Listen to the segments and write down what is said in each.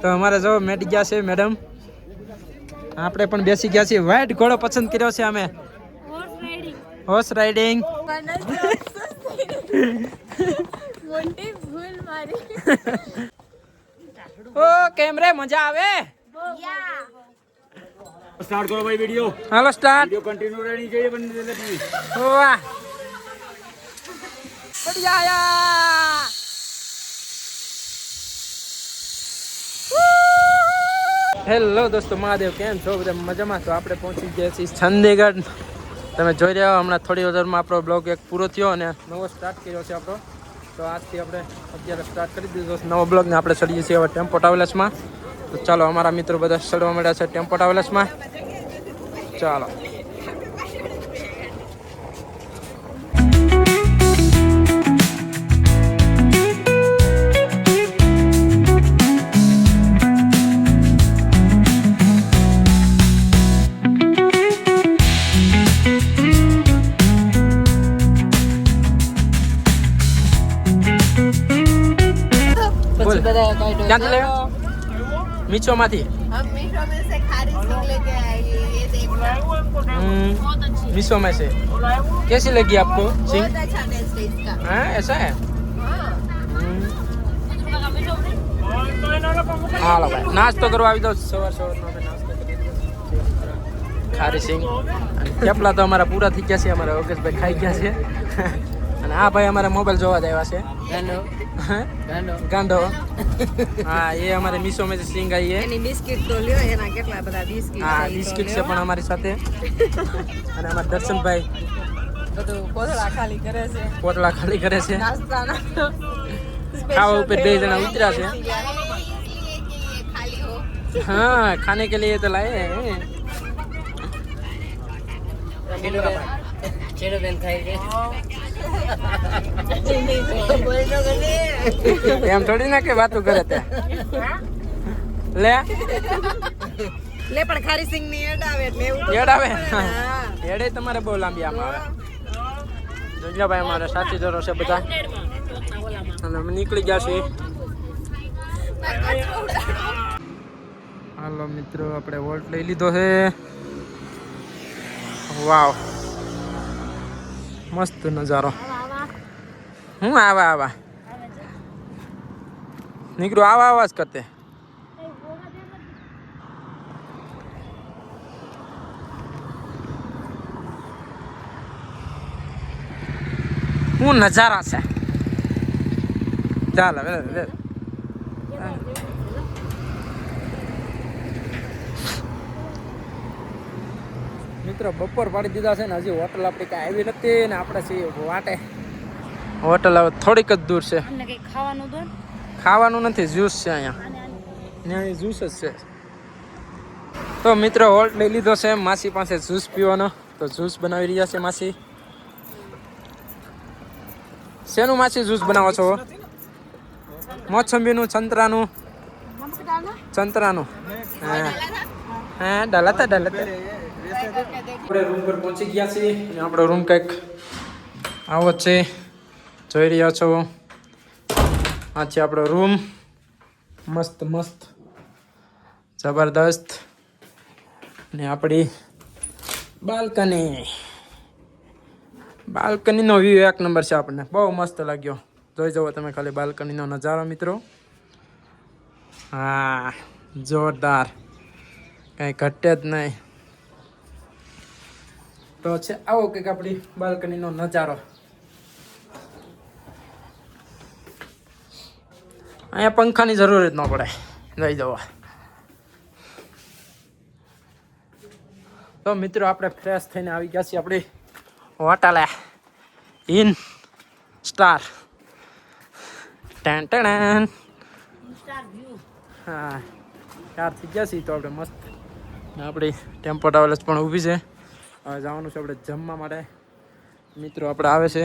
તો અમારે જો મેડી ગયા છે મેડમ, આપણે પણ બેસી ગયા છીએ. વ્હાઈટ ઘોડો પસંદ કર્યો છે અમે. Horse riding. ઓ કેમરે મજા આવે. સ્ટાર્ટ કરો ભાઈ વિડિયો. હાલો સ્ટાર્ટ. વિડિયો કન્ટિન્યુ રહેણી જોઈએ બંને નથી. વાહ બઢિયા. હેલો દોસ્તો, મહાદેવ કેમ છો બધા મજામાં? તો આપણે પહોંચી ગયા છીએ ચંદીગઢ. તમે જોઈ રહ્યા હો હમણાં થોડી વારમાં આપણો બ્લોગ એક પૂરો થયો અને નવો સ્ટાર્ટ કર્યો છે આપણો. તો આજથી આપણે અત્યારે સ્ટાર્ટ કરી દીધો નવો બ્લોગને. આપણે ચડીએ છીએ હવે ટેમ્પો ટ્રાવેલર્સમાં. તો ચાલો, અમારા મિત્રો બધા ચડવા મળ્યા છે ટેમ્પો ટ્રાવેલર્સમાં. ચાલો. क्यांથી लेगा? मीचो माथी। हम मीशो में से खारी सिंग लेके आए, ये देखना। मीशो में से कैसी लगी आपको सिंग? बहुत अच्छा टेस्ट है इसका। हाँ ऐसा है। हाँ। हाँ लो भाई नाश्तो करवा दो। सवार नाश्तो खारी सिंग थेपला तो हमारा पूरा थी गया છે। અમારા યોગેશભાઈ ખાઈ ગયા છે અને આ ભાઈ અમારા મોબાઈલ જોવા આવ્યા છે। ગાંડો हाँ ये हमारे मीशो में से सिंग आई है। એની બિસ્કિટ તો લ્યો, એના કેટલા બધા બિસ્કિટ हाँ बिस्किट से પણ અમારી સાથે અને અમારા દર્શનભાઈ બધું કોથળા ખાલી કરે છે, પોટલા ખાલી કરે છે। નાસ્તાના ખાવા ઉપર 2 જણા ઉતર્યા છે। ખાલી હો। हाँ खाने के लिए तो लाए हैं। ચેડો બેન ખાઈ કે એમ થોડી ના કે વાતો કરે તે લે લે પણ ખારી સિંગ ની એડ આવે એટલે એવું એડ આવે એડે તમારે બહુ લાંબી આમ આવે। જોજો ભાઈ અમારા સાથીદારો છે બધા અને અમે નીકળી ગયા છીએ। હાલો મિત્રો, આપણે વોલ્ટ લઈ લીધો છે। વાવ મસ્ત નજારો। હું આવા આવા નીકળું આવા આવાજ કરતે। હું નજારા છે। ચાલ હવે મિત્રો બપોર પાડી દીધા છે ને હજી હોટલ આપણી કાંઈ આવી નથી ને આપણે છીએ વાટે। હોટલ હવે થોડીક જ દૂર છે। ખાવાનું નથી, જ્યુસ છે અહીંયા જ્યુસ જ છે। તો મિત્રો હોલ્ટ લઈ લીધો છે માસી પાસે જ્યુસ પીવાનો। તો જ્યુસ બનાવી રહ્યા છે માસી। શેનું માસી જ્યુસ બનાવો છો? મોસંબીનું, સંતરાનું હા ડાલાતા આપણે રૂમ પર પહોંચી ગયા છીએ અને આપણો રૂમ કંઈક આવો જ છે, જોઈ રહ્યા છો। આ છે આપણો રૂમ, મસ્ત મસ્ત જબરદસ્ત। ને આપણી બાલ્કનીનો વ્યૂ 1 નંબર છે। આપણને બહુ મસ્ત લાગ્યો। જોઈ જવો તમે ખાલી બાલ્કનીનો નજારો મિત્રો। હા જોરદાર, કંઈ ઘટે જ નહીં। તો છે આવો કંઈક આપણી બાલ્કનીનો નજારો। અહીંયા પંખાની જરૂર જ ન પડે, લઈ જવા। તો મિત્રો આપણે ફ્રેશ થઈને આવી ગયા છીએ આપણી હોટલે ઇન સ્ટાર। હા 4 થઈ ગયા છીએ તો આપણે મસ્ત આપણી ટેમ્પો ટ્રાવેલર્સ પણ ઊભી છે। હવે જવાનું છે આપણે જમવા માટે। મિત્રો આપણે આવે છે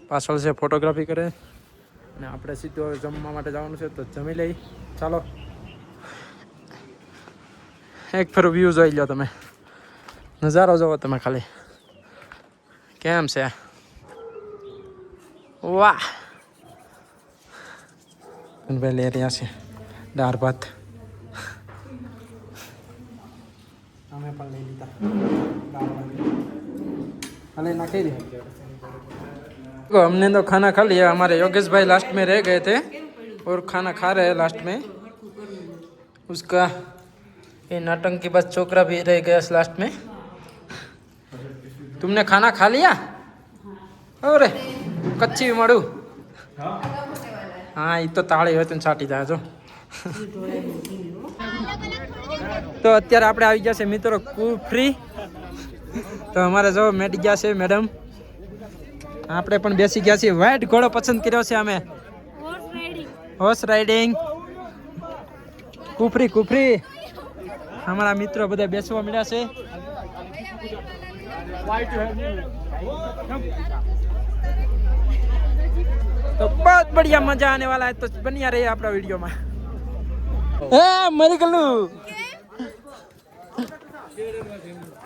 પાછળ છે, ફોટોગ્રાફી કરે અને આપણે સીધું હવે જમવા માટે જવાનું છે। તો જમી લઈ ચાલો। એક ફેરો વ્યૂ જોઈ લો તમે, નજારો જોવો તમે ખાલી કેમ છે। વાહ ભાઈ લઈ રહ્યા છે દાળ ભાત અમે પણ લઈ લીધા दाल भात अले नाखी दे हमने तो खाना खा लिया हमारे योगेश भाई लास्ट में रह गए थे और खाना खा रहे हैं लास्ट में उसका ये नौटंकी बस छोकरा भी रह गया लास्ट में तुमने खाना खा लिया अरे कच्ची मड़ू हाँ ये तो ताળી હોય તો છાટી જાય જો તો અત્યારે આપણે આવી ગયા છે મિત્રો કુફરી તો અમારે જો મેડી ગયા છે મેડમ આપણે પણ બેસી ગયા છીએ વ્હાઈટ ઘોડો પસંદ કર્યો છે અમે હોર્સ રાઇડિંગ કુફરી કુફરી અમારા મિત્રો બધા બેસવા મળ્યા છે तो बहुत बढ़िया मजा आने वाला है तो बनिया रहे अपना वीडियो में मरी गलू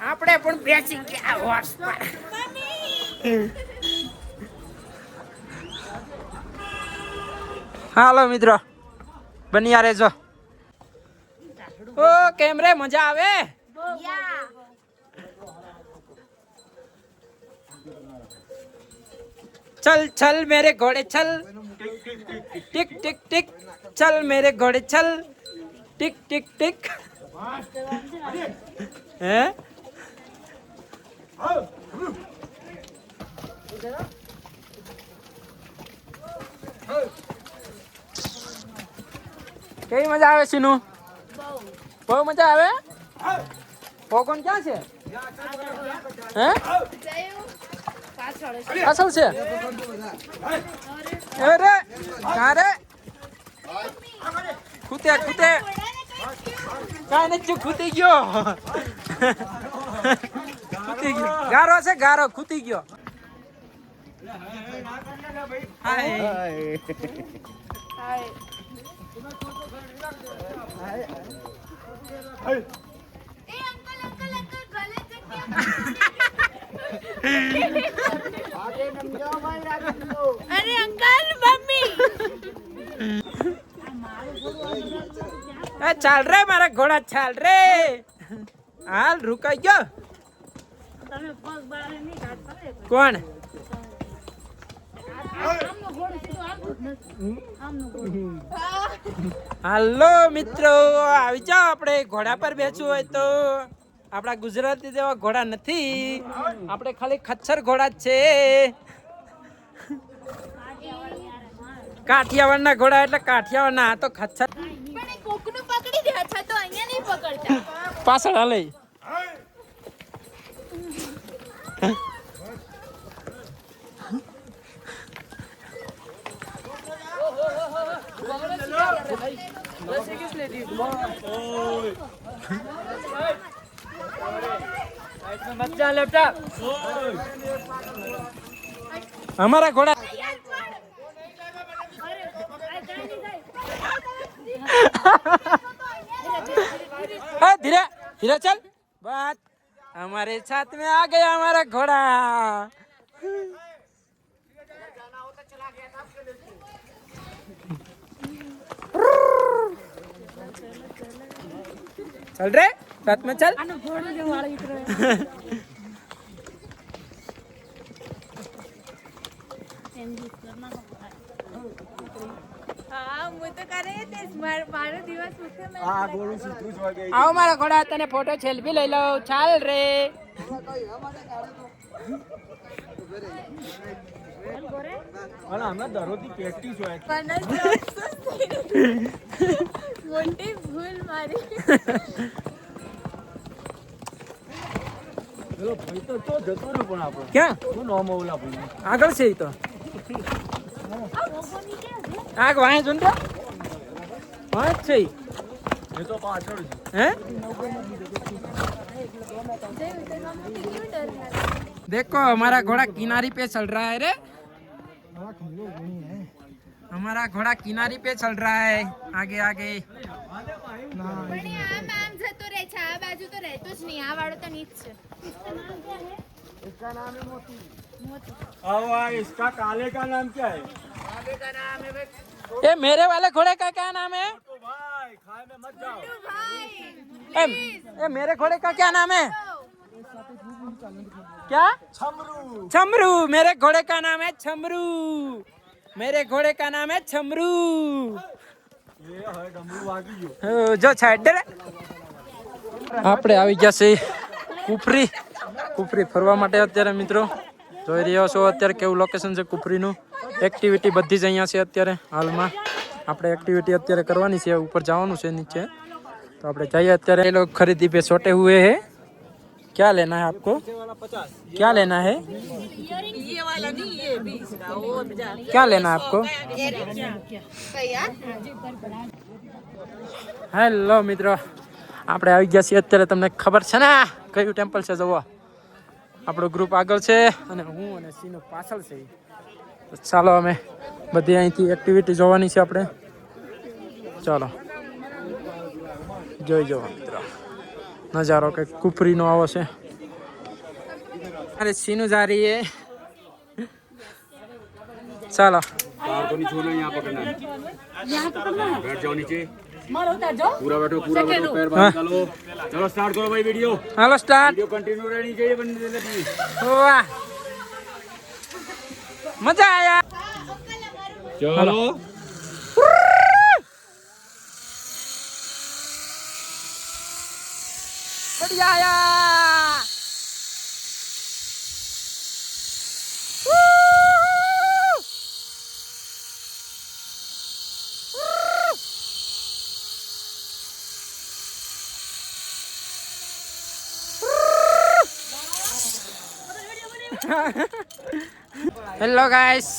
આપણે પણ બેસી ગયા હોર્સ પર હાલો મિત્રો બનિયા રહેજો ઓ કેમ રે મજા આવે चल चल मेरे घोड़े चल टिक टिक टिक चल मेरे घोड़े चल टिक टिक टिक हैं કઈ મજા આવે સીનુ બહુ મજા આવે પોકોન ક્યાં છે હે પાછળ છે અરે ક્યાં રે ખૂતે ખૂતે કાંઈ નથી ખૂતી ગયો ખૂતી ગયો ગારો છે ગારો ખૂતી ગયો હાય अरे अंकल मम्मी ચાલ રે મારા ઘોડા ચાલ રે હાલ રૂકાઈ ગયો કોણ હાલો મિત્રો આવી જાઓ આપણે ઘોડા પર બેસવું હોય તો આપણા ગુજરાતી જેવા ઘોડા નથી આપણે ખાલી ખચ્ચર ઘોડા જ છે કાઠિયાવાડના ઘોડા એટલે કાઠિયાવાડના આ તો ખચ્ચર પણ કોકનું પકડી દે અચ્છા તો અહીંયા નહીં પકડતા પાછળ હાલે हमारा घोड़ा धीरे धीरे चल बात हमारे साथ में आ गया हमारा घोड़ा चल रे साथ में चल હા હું તો કરે તે મારો દિવસ ઉઠે મે આ ગોળું સીધું જ વાગે आओ मारा घोड़ा तने फोटो सेल्फी ले लो चल रे અલા અમે દરોથી પ્રેક્ટિસ હોય મોટી ભૂલ મારી પેલો ભાઈ તો જતો રહ્યો પણ આપણો क्या શું નામ ઓલા ભાઈ आगळ से ही तो आग वहां सुन रे वहां से ही એ તો પાછળ છે हैं देखो हमारा घोड़ा किनारी पे चल रहा है रे हमारा घोड़ा किनारी पे चल रहा है आगे आगे પણ આમ આમ જતો રહે છે આ બાજુ તો રહેતો જ નહીં આ વાળો તો નીચ છે इसका काले का नाम क्या है ये मेरे वाले घोड़े का क्या नाम है तो भाई भाई खाए में मत जाओ। ए मेरे घोड़े का क्या नाम है? क्या? छमरू। छमरू। मेरे घोड़े का नाम है छमरू। मेरे घोड़े का नाम है छमरू। ये है डमरू वागी जो। જો સાઈડ આપણે આવી ગયા છે કુફરી. કુફરી ફરવા માટે અત્યારે મિત્રો જોઈ રહ્યો છો અત્યારે કેવું લોકેશન છે કુફરીનું. એક્ટિવિટી બધી જ અહીંયા છે અત્યારે હાલમાં. આપણે એક્ટિવિટી અત્યારે કરવાની છે, ઉપર જવાનું છે નીચે. તો આપણે જઈએ અત્યારે. એ લોકો ખરીદી पे छोटे हुए हैं. क्या लेना है आपको? क्या लेना है? ये वाला नहीं, ये 20 का, वो 50। क्या लेना है आपको? હેલો મિત્રો, આપણે આવી ગયા છીએ અત્યારે. તમને ખબર છે ને કયું ટેમ્પલ છે? જુઓ, આપણો ગ્રુપ આગળ છે અને હું અને સીનો પાછળ છે. તો ચાલો અમે બધી અહીંથી એક્ટિવિટી જોવાની છે આપણે. ચાલો જોઈ જવો મિત્રો નજારો કંઈક કુફરીનો આવો છે. અરે સીનું જા રહી હે. ચાલો कार को नहीं छोड़ना, यहाँ पकड़ना है। बैठ जाओ नीचे, पूरा बैठो, पैर बाहर निकालो। चलो स्टार्ट करो भाई वीडियो। હાલો સ્ટાર્ટ. वीडियो कंटिन्यू रहनी चाहिए बनने लगी। વાહ, મજા આયા. चलो बढ़िया आया. हेलो गाइस,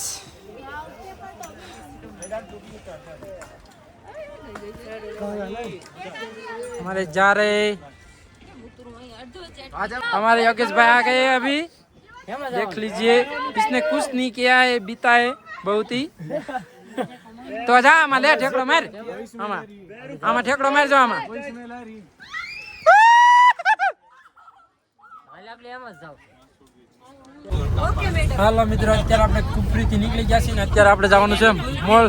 हमारे जा रहे हमारे योगेश भाई आ गए अभी. देख लीजिए, इसने कुछ नहीं किया है, बीता है बहुत ही. तो जा आमा ले ઠેકડો માર. આમાં ઠેકડો મારજો આમાં. હાલો મિત્રો, અત્યારે આપણે કુફરી થી નીકળી ગયા છીએ ને અત્યારે આપણે જવાનું છે મોલ.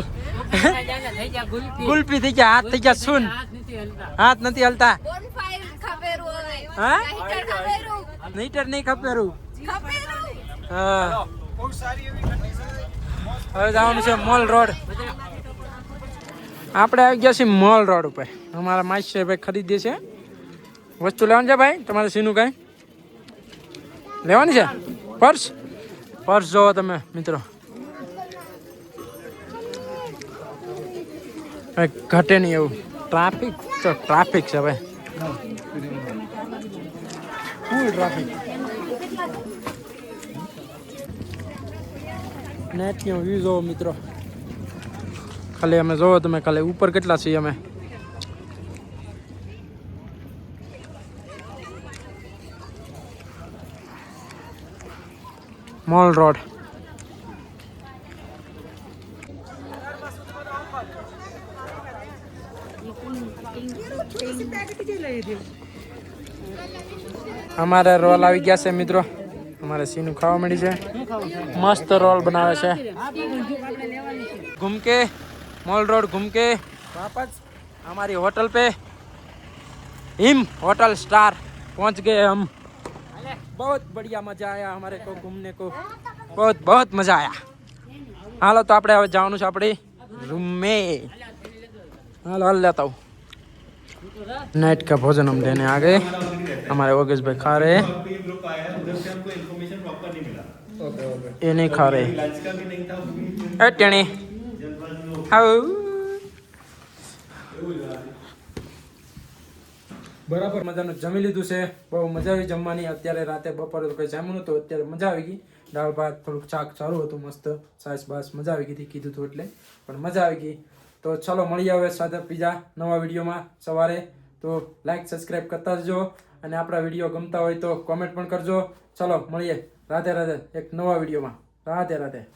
ગુલ્ફી થઈ ગયા, હાથ થઈ ગયા સુન, હાથ નથી હલતા. બોનફાયર ખબેરું હોય. હા? હીટર ખબેરું. હીટર નહીં ખપેરું. ખબેરું. હા, હવે જવાનું છે મોલ રોડ. આપણે આવી ગયા છીએ મોલ રોડ ઉપર. અમારા માસી ભાઈ ખરીદે છે વસ્તુ. લેવાનું છે ભાઈ તમારે સીનું કાંઈ લેવાની છે? પર્સ. પર્સ જોવો તમે મિત્રો, ઘટે નહીં એવું. ટ્રાફિક તો ટ્રાફિક છે ભાઈ, ફૂલ ટ્રાફિક. નેટનો વ્યૂ જોવો મિત્રો. ખાલી અમે જોવો તમે, ખાલી ઉપર કેટલા છીએ અમે. Mall road. અમારે રોલ આવી ગયા છે મિત્રો. અમારે સીનું ખાવા મળી છે. મસ્ત રોલ બનાવે છે. घूम के मॉल रोड घूम के वापस हमारी hotel pay him hotel star पहुंच गए हम. बहुत बढ़िया मजा आया हमारे को घूमने को, बहुत बहुत मजा आया. हालो तो આપણે હવે જવાનું છે આપણી रूम में. हाल हाल लेता हूँ. नाइट का भोजन हम लेने आ गए. हमारे योगेश भाई खा रहे हैं. ये नहीं खा रहे. टेणी બરાબર મજાનું જમી લીધું છે. બહુ મજા આવી જમવાની. અત્યારે રાતે બપોરે તો કંઈ જમ્યું નતું, અત્યારે મજા આવી ગઈ. દાળ ભાત થોડુંક શાક સારું હતું, મસ્ત સાસ બાસ મજા આવી ગઈ. કીધું હતું એટલે પણ મજા આવી ગઈ. તો ચલો મળીએ હવે સાથે બીજા નવા વિડીયોમાં સવારે. તો લાઈક સબસ્ક્રાઈબ કરતા જજો અને આપણા વિડીયો ગમતા હોય તો કોમેન્ટ પણ કરજો. ચલો મળીએ. રાધે રાધે એક નવા વિડીયોમાં. રાધે રાધે.